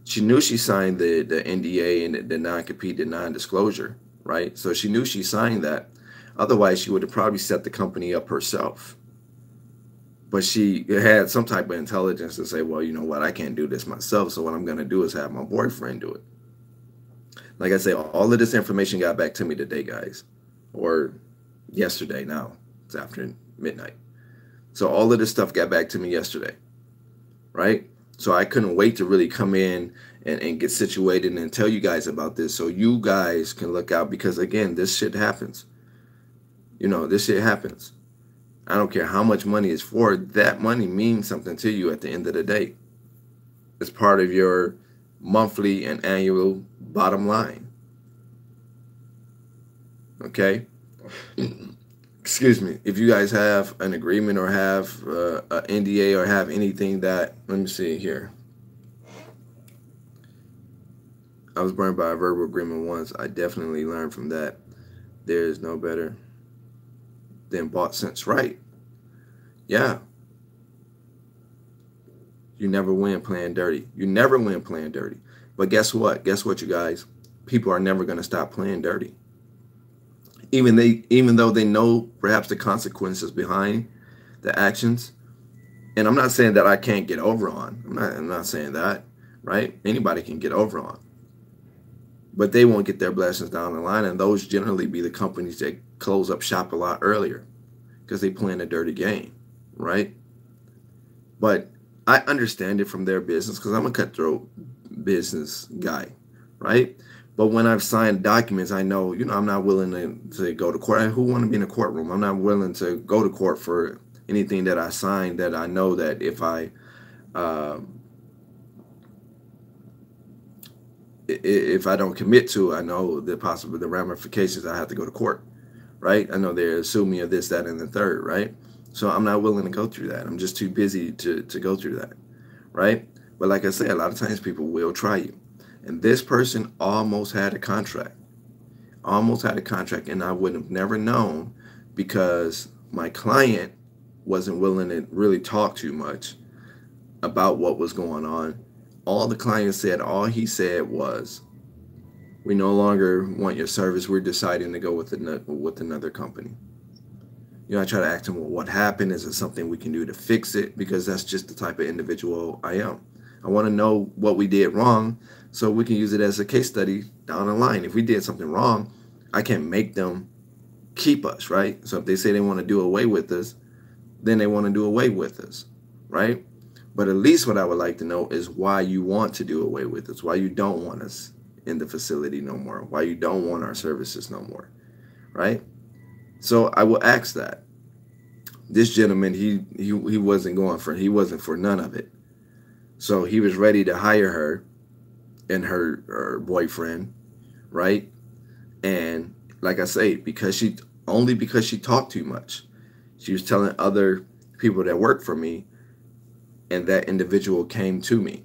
She knew she signed the NDA and the non-compete, the non-disclosure, right? So she knew she signed that. Otherwise, she would have probably set the company up herself. But she had some type of intelligence to say, well, you know what, I can't do this myself, so what I'm going to do is have my boyfriend do it. Like I say, all of this information got back to me today, guys. Or yesterday now. It's after midnight. So all of this stuff got back to me yesterday, right? So I couldn't wait to really come in and get situated and tell you guys about this, so you guys can look out, because, again, this shit happens. You know, this shit happens. I don't care how much money it's for. That money means something to you at the end of the day. It's part of your monthly and annual bottom line. Okay? Excuse me. If you guys have an agreement or have an NDA or have anything that, let me see here. I was burned by a verbal agreement once. I definitely learned from that. There is no better than bought since, right? Yeah. You never win playing dirty. You never win playing dirty. But guess what? Guess what, you guys? People are never going to stop playing dirty. Even though they know perhaps the consequences behind the actions. And I'm not saying that I can't get over on. I'm not saying that, right? Anybody can get over on. But they won't get their blessings down the line, and those generally be the companies that close up shop a lot earlier because they play in a dirty game, right? But I understand it from their business because I'm a cutthroat business guy, right? But when I've signed documents, I know, I'm not willing to go to court. Who want to be in a courtroom? I'm not willing to go to court for anything that I signed that I know that if I don't commit to, I know the ramifications. I have to go to court, right? I know they're assuming me of this, that, and the third, right? So I'm not willing to go through that. I'm just too busy to go through that, right? But like I say, a lot of times people will try you. And this person almost had a contract. And I would have never known because my client wasn't willing to really talk too much about what was going on. All he said was, we no longer want your service. We're deciding to go with another company. I try to ask him, well, what happened? Is it something we can do to fix it? Because that's just the type of individual I am. I want to know what we did wrong so we can use it as a case study down the line. If we did something wrong, I can't make them keep us, right? So if they say they want to do away with us, then they want to do away with us, right? But at least what I would like to know is why you want to do away with us, why you don't want us in the facility no more, why you don't want our services no more, right? So I will ask that. This gentleman, he wasn't for none of it. So he was ready to hire her and her boyfriend, right? And like I say, because she talked too much. She was telling other people that worked for me, and that individual came to me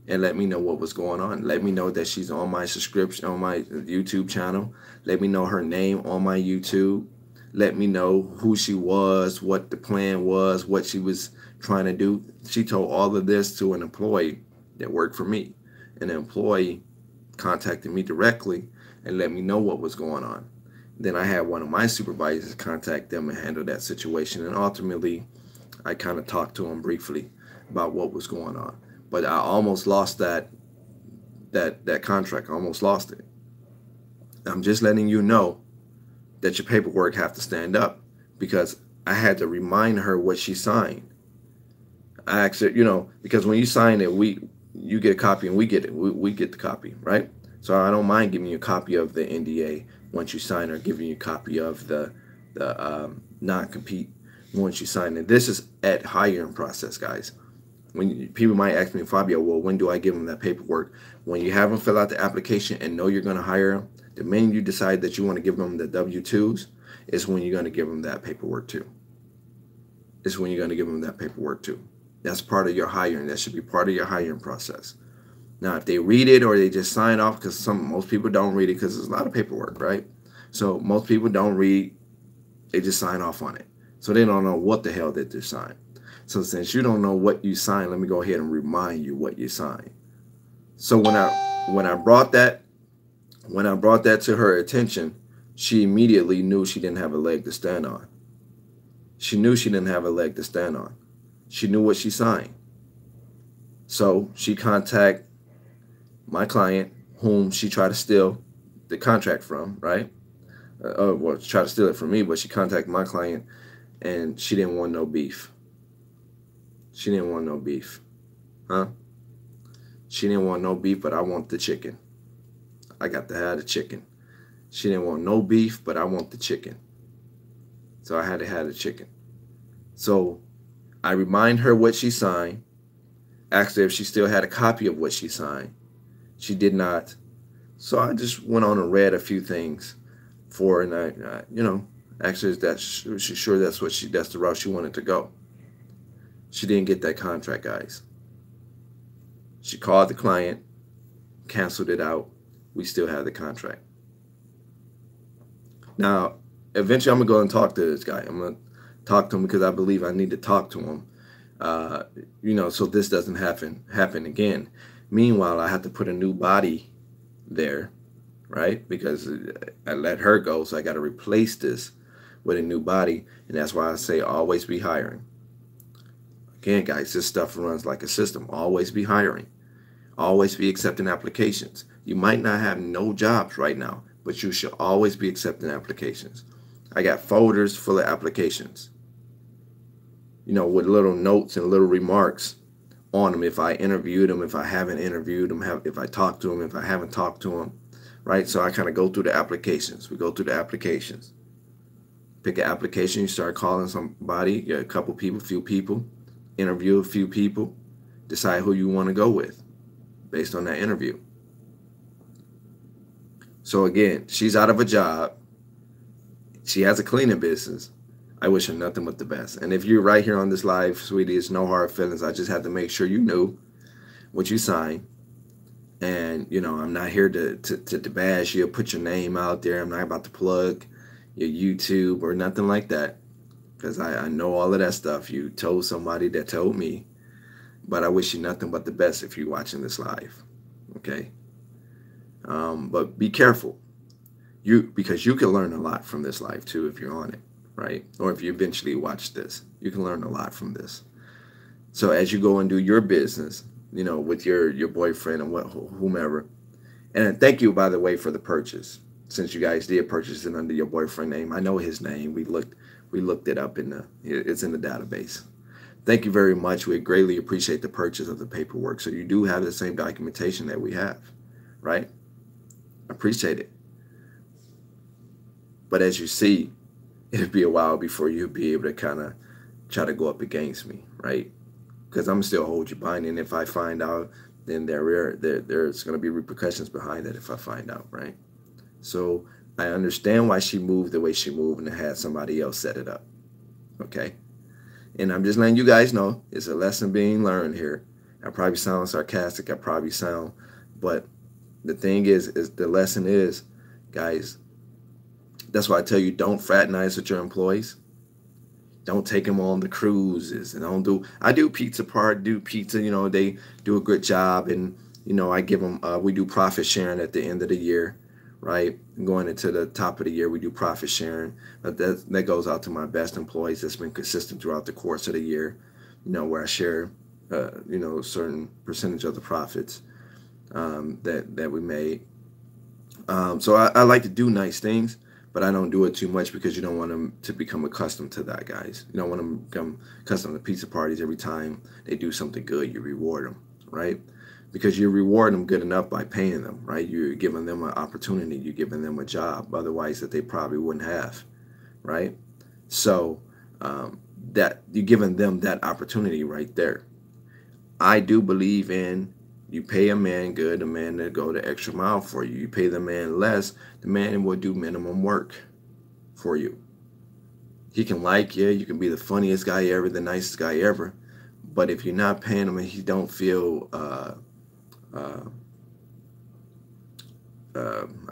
and let me know what was going on. Let me know that she's on my subscription, on my YouTube channel. Let me know her name on my YouTube. Let me know who she was, what the plan was, what she was trying to do. She told all of this to an employee that worked for me. And the employee contacted me directly and let me know what was going on. Then I had one of my supervisors contact them and handle that situation. And ultimately, I kind of talked to him briefly about what was going on. But I almost lost that contract. I almost lost it. I'm just letting you know that your paperwork have to stand up, because I had to remind her what she signed. I actually, because when you sign it, you get a copy and we get it. We get the copy, right? So I don't mind giving you a copy of the NDA once you sign, or giving you a copy of the non-compete once you sign it. This is at hiring process, guys. People might ask me, Fabio, well, when do I give them that paperwork? When you have them fill out the application and know you're going to hire them, the minute you decide that you want to give them the W-2s is when you're going to give them that paperwork too. That's part of your hiring. That should be part of your hiring process. Now, if they read it or they just sign off, because most people don't read it because there's a lot of paperwork, right? So most people don't read, they just sign off on it. So they don't know what the hell that they signed. So since you don't know what you signed, let me go ahead and remind you what you signed. So when I brought that to her attention, she immediately knew she didn't have a leg to stand on. She knew she didn't have a leg to stand on. She knew what she signed. So she contacted my client, whom she tried to steal the contract from, right? Well, she tried to steal it from me, but she contacted my client, and she didn't want no beef. She didn't want no beef. Huh? She didn't want no beef, but I want the chicken. I got to have the chicken. She didn't want no beef, but I want the chicken. So I had to have the chicken. So I remind her what she signed, asked her if she still had a copy of what she signed. She did not. So I just went on and read a few things for her, and I asked her that she's sure that's the route she wanted to go. She didn't get that contract, guys. She called the client, canceled it out. We still have the contract. Now, eventually I'm going to go and talk to this guy. I'm going to talk to him because I believe I need to talk to him uh, so this doesn't happen again. Meanwhile, I have to put a new body there, right? Because I let her go, so I got to replace this with a new body, and that's why I say always be hiring. Again, guys, this stuff runs like a system. Always be hiring. Always be accepting applications. You might not have no jobs right now, but you should always be accepting applications. I got folders full of applications, with little notes and little remarks on them. If I interviewed them, if I haven't interviewed them, if I talked to them, if I haven't talked to them, right? So I kind of go through the applications. We go through the applications. Pick an application, you start calling somebody, a couple people, few people, interview a few people, decide who you want to go with based on that interview. So again, she's out of a job. She has a cleaning business. I wish her nothing but the best. And if you're right here on this live, sweetie, it's no hard feelings. I just have to make sure you knew what you signed. And, I'm not here to bash you, put your name out there. I'm not about to plug your YouTube or nothing like that, because I know all of that stuff. You told somebody that told me. But I wish you nothing but the best if you're watching this live, okay? But be careful, because you can learn a lot from this live too if you're on it, right? Or if you eventually watch this, you can learn a lot from this. So as you go and do your business, with your boyfriend and whomever, and thank you, by the way, for the purchase. Since you guys did purchase it under your boyfriend name, I know his name. We looked it up it's in the database. Thank you very much. We greatly appreciate the purchase of the paperwork. So you do have the same documentation that we have, right? Appreciate it. But as you see, it'll be a while before you'll be able to kind of try to go up against me, right? Because I'm still hold you bind, and if I find out, then there's going to be repercussions behind it if I find out, right? So I understand why she moved the way she moved and had somebody else set it up, okay? And I'm just letting you guys know it's a lesson being learned here. I probably sound sarcastic. But the thing is the lesson is, guys, that's why I tell you, don't fraternize with your employees. Don't take them on the cruises, and I do pizza they do a good job, and I give them, we do profit sharing at the end of the year, right? Going into the top of the year, we do profit sharing. But that goes out to my best employees that's been consistent throughout the course of the year, where I share, a certain percentage of the profits that we made. So I like to do nice things, but I don't do it too much, because you don't want them to become accustomed to that, guys. You don't want them to become accustomed to pizza parties. Every time they do something good, you reward them, right? Because you reward them good enough by paying them, right? You're giving them an opportunity. You're giving them a job, otherwise that they probably wouldn't have, right? So that you're giving them that opportunity right there. I do believe in, you pay a man good, a man that go the extra mile for you. You pay the man less, the man will do minimum work for you. He can like you. You can be the funniest guy ever, the nicest guy ever. But if you're not paying him and he don't feel, I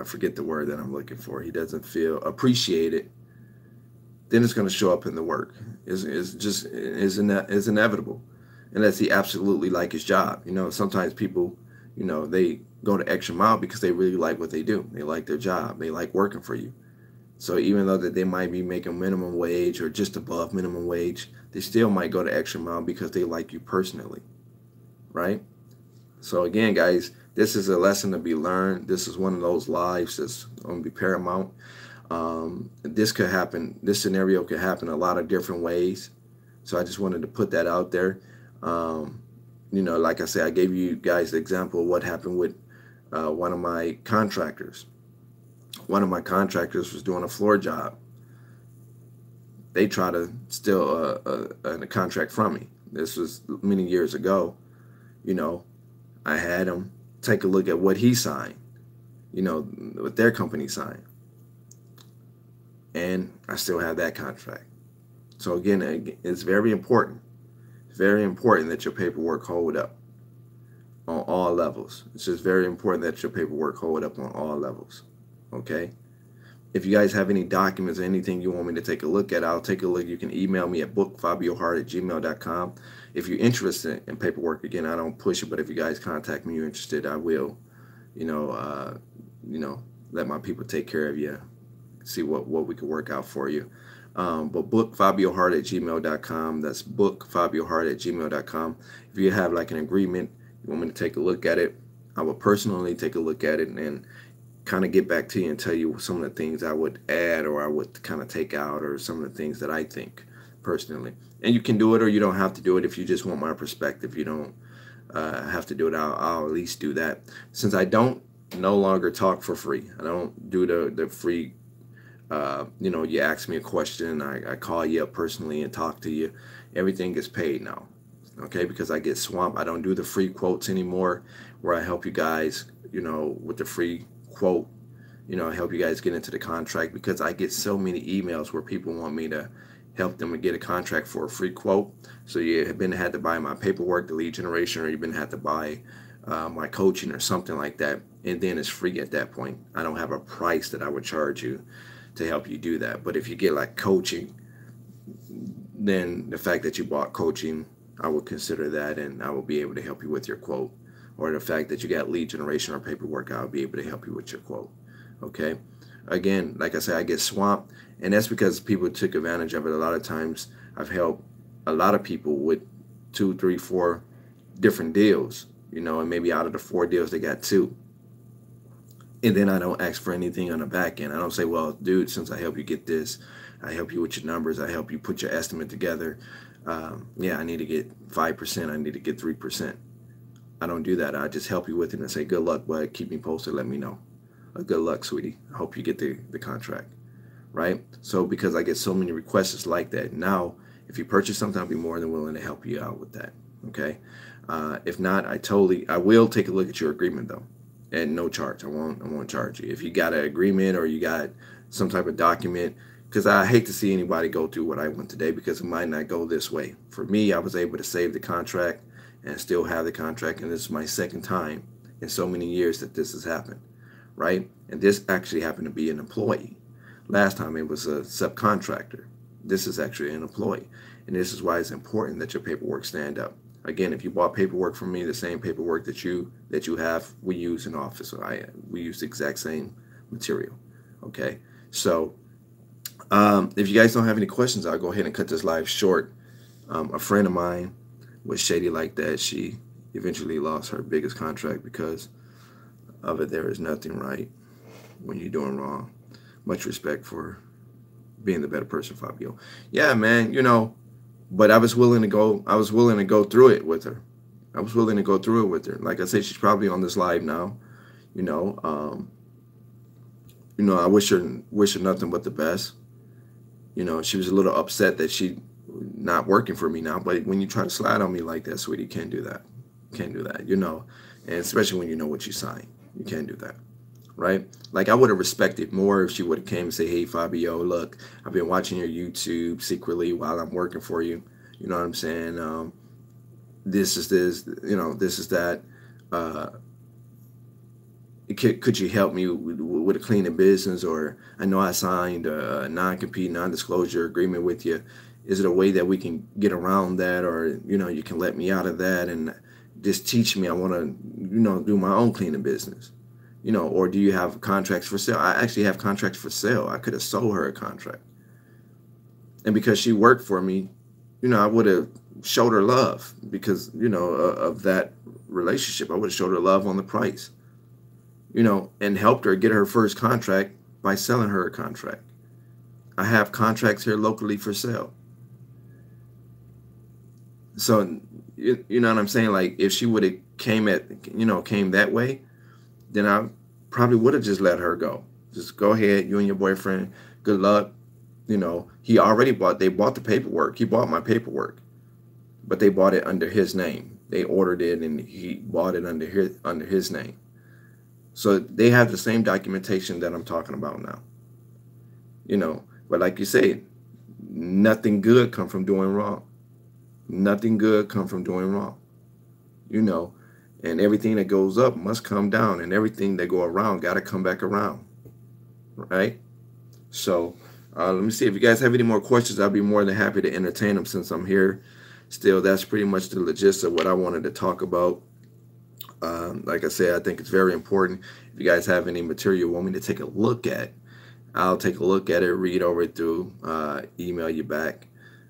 forget the word that I'm looking for. He doesn't feel appreciated. Then it's going to show up in the work. It's inevitable. Unless he absolutely like his job. Sometimes people, they go the extra mile because they really like what they do. They like their job. They like working for you. So even though that they might be making minimum wage or just above minimum wage, they still might go the extra mile because they like you personally, right? So again, guys, this is a lesson to be learned. This is one of those lives that's going to be paramount. This could happen. This scenario could happen a lot of different ways. So I just wanted to put that out there. Like I said, I gave you guys the example of what happened with one of my contractors. One of my contractors was doing a floor job. They tried to steal a contract from me. This was many years ago. I had him take a look at what he signed, what their company signed. And I still have that contract. So again, it's very important. It's very important that your paperwork hold up on all levels. It's just very important that your paperwork hold up on all levels. Okay? If you guys have any documents or anything you want me to take a look at, I'll take a look. You can email me at bookfabiohart@gmail.com. If you're interested in paperwork, again, I don't push it, but if you guys contact me, you're interested, I will, you know, let my people take care of you, see what we can work out for you. But bookfabiohart@gmail.com. That's bookfabiohart@gmail.com. If you have like an agreement, you want me to take a look at it, I will personally take a look at it and kind of get back to you and tell you some of the things I would add or I would kind of take out, or some of the things that I think personally. And you can do it or you don't have to do it. If you just want my perspective, you don't have to do it. I'll at least do that. Since I don't no longer talk for free, I don't do the free, you ask me a question, I call you up personally and talk to you. Everything gets paid now. Okay, because I get swamped. I don't do the free quotes anymore where I help you guys, with the free quote, I help you guys get into the contract, because I get so many emails where people want me to help them get a contract for a free quote. So you've been had to buy my paperwork, the lead generation, or you've been had to buy my coaching or something like that, and then it's free at that point. I don't have a price that I would charge you to help you do that. But if you get like coaching, then the fact that you bought coaching, I would consider that, and I will be able to help you with your quote. Or the fact that you got lead generation or paperwork, I'll be able to help you with your quote. Okay. Again, like I said, I get swamped, and that's because people took advantage of it. A lot of times I've helped a lot of people with 2, 3, 4 different deals, and maybe out of the 4 deals they got 2. And then I don't ask for anything on the back end. I don't say, well, dude, since I help you get this, I help you with your numbers, I help you put your estimate together. I need to get 5%, I need to get 3%. I don't do that. I just help you with it and say, good luck, bud. Keep me posted. Let me know. Good luck, sweetie. I hope you get the contract, right? So because I get so many requests like that, now if you purchase something, I'll be more than willing to help you out with that, okay? If not, I will take a look at your agreement though, and no charge. I won't charge you. If you got an agreement or you got some type of document, because I hate to see anybody go through what I went today, because it might not go this way. For me, I was able to save the contract and still have the contract, and this is my second time in so many years that this has happened, right? And this actually happened to be an employee. Last time it was a subcontractor. This is actually an employee, and this is why it's important that your paperwork stand up. Again, if you bought paperwork from me, the same paperwork that you have, we use in office. So we use the exact same material, okay? So if you guys don't have any questions, I'll go ahead and cut this live short. A friend of mine was shady like that. She eventually lost her biggest contract because of it. There is nothing right when you're doing wrong. Much respect for being the better person, Fabio. Yeah, man, but I was willing to go through it with her. Like I said, she's probably on this live now. I wish her nothing but the best. She was a little upset that she not working for me now, but when you try to slide on me like that, sweetie, you can't do that. And especially when you know what you signed. You can't do that, right? Like, I would have respected more if she would have came and say, hey, Fabio, look, I've been watching your YouTube secretly while I'm working for you. You know what I'm saying? This is that. Could you help me with a cleaning business? Or I know I signed a non-compete, non-disclosure agreement with you. Is it a way that we can get around that? Or, you can let me out of that and just teach me. I want to, do my own cleaning business. Or do you have contracts for sale? I actually have contracts for sale. I could have sold her a contract. And because she worked for me, I would have showed her love because, of that relationship. I would have showed her love on the price. And helped her get her first contract by selling her a contract. I have contracts here locally for sale. So, you know what I'm saying? Like, if she would have came that way, then I probably would have just let her go. Just go ahead, you and your boyfriend, good luck. They bought the paperwork. He bought my paperwork, but they bought it under his name. They ordered it and he bought it under his name. So they have the same documentation that I'm talking about now. But like you say, nothing good come from doing wrong. Nothing good come from doing wrong. And everything that goes up must come down, and everything that go around got to come back around. Right? So let me see if you guys have any more questions. I'll be more than happy to entertain them since I'm here. Still, that's pretty much the gist of what I wanted to talk about. Like I said, I think it's very important. If you guys have any material you want me to take a look at, I'll take a look at it, read over it through, email you back,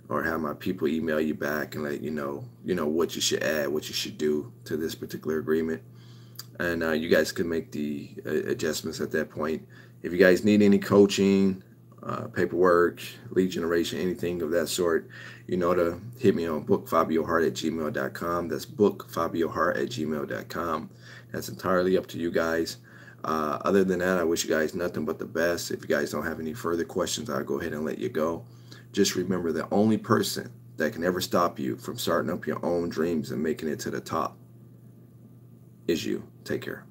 or have my people email you back and let you know what you should add, what you should do to this particular agreement, and you guys can make the adjustments at that point. If you guys need any coaching, paperwork, lead generation, anything of that sort, you know to hit me on bookfabiohart@gmail.com. That's bookfabiohart@gmail.com. That's entirely up to you guys. Other than that, I wish you guys nothing but the best. If you guys don't have any further questions, I'll go ahead and let you go. Just remember, the only person that can ever stop you from starting up your own dreams and making it to the top is you. Take care.